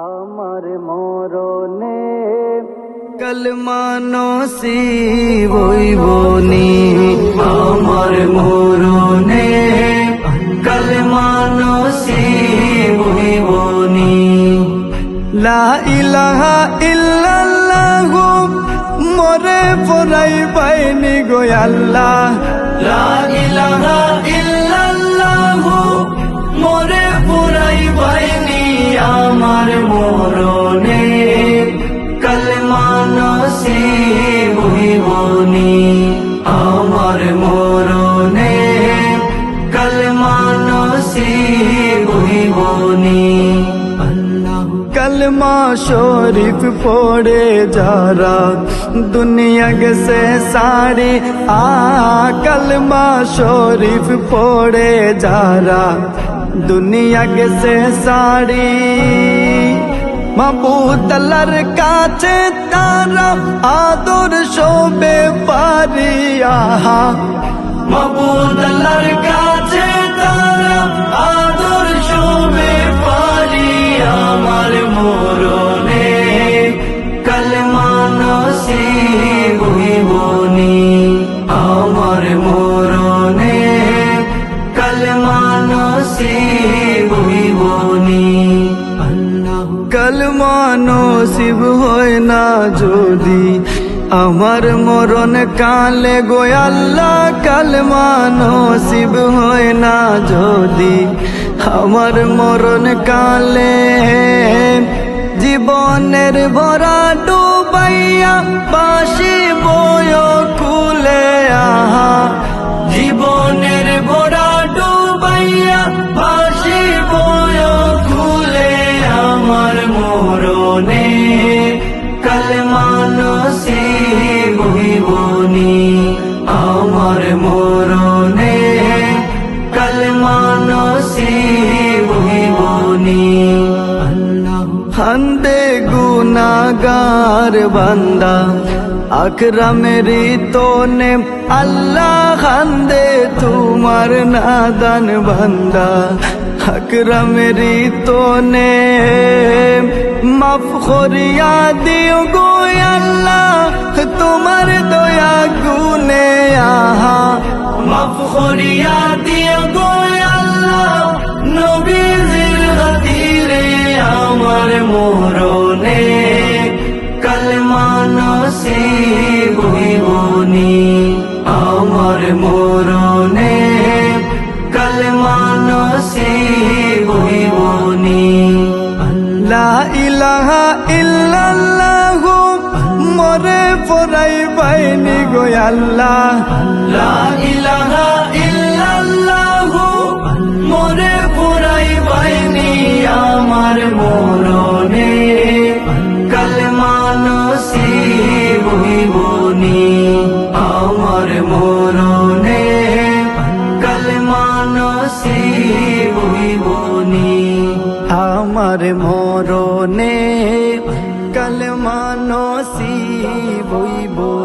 আমার মরণে কলমা নসিব হইবনি, আমার মরণে কলমা নসিব হইবনি। লা ইলাহা ইল্লাল্লাহ মরে পড়াই পাইনি গো আল্লাহ, লা ইলাহা ইল্লাল্লাহ মরে পড়াই পাইনি, আমার মরণে কলমা নসিব হইবনি, আমার মরণে কলমা নসিব হইবনি। कलमा शरीफ पड़े जारा दुनिया से साड़ी कलमा शरीफ पड़े जारा दुनिया से साड़ी माबूद अल्लाहर काछे तारा आदर शोभे पारिया, माबूद अल्लाहर काछे तारा आदर शोभे पारिया, আমার মরণে কলমা নসিব হইবনি, আমার মরণে কলমা নসিব হইবনি। কলমা নসিব হয় না যদি আমার মরণ কালে গো আল্লাহ, কলমা নসিব হয় না যদি আমার মরণ কালে, জীবনের ভরা ডুবাইয়া বাসি বয় কুলে জীবনের ভরা ডুবাইয়া বাসি বয় কুলে, আমার মরণে কলমা নসিব হইবনি, আমার মরণে কলমা নসিব হইবনি। হান্দে গুনাগার বান্দা আখরা মেরি তোনে আল্লাহ, হান্দে তোমার নাদান বান্দা আখরা মেরি তোনে মাফ করিয়া দিও গো আল্লাহ, তোমার দয়া গুনে মাফ করিয়া দিও গো আল্লাহ, নবীজির খাতিরে আমার মরণে কলমা নসিব হইবনি, আমার মরণে কলমা নসিব হইবনি। লা ইলাহা ইল্লাল্লাহ মরে পড়াই পাইনি গো আল্লাহ, লা ইলাহা ইল্লাল্লাহ মরে পড়াই পাইনি, আমার মরণে কলমা নসিব হইবনি, আমার মরণে কলমা নসিব হইবনি, আমার মরণে কলমা নসিব হইবনি।